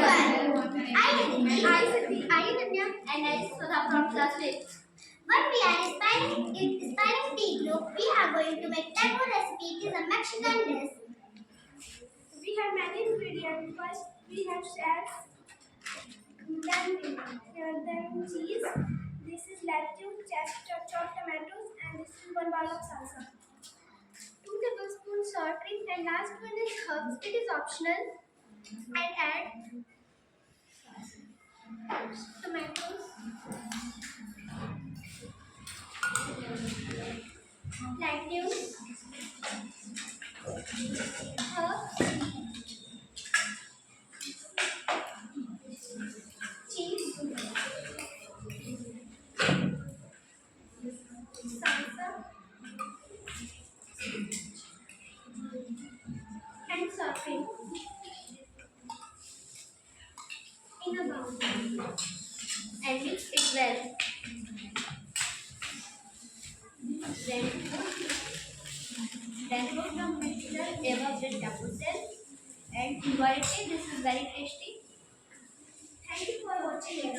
everyone. I Siddhi. I Nanya. And I Sudha from class 5th. But we are inspiring tea group. We are going to make taco recipe. It is a Mexican dish. We have many ingredients. First, we have shells, then cheese. This is lettuce, chopped tomatoes, and this is one bowl of salsa. 2 tablespoons sour cream, and last one is herbs. It is optional. And add tomatoes, lettuce, herbs, cheese, salsa, and sour cream in a bowl. And mix it well. Then put the mixture above the taco shell and enjoy it. This is very tasty. Thank you for watching it.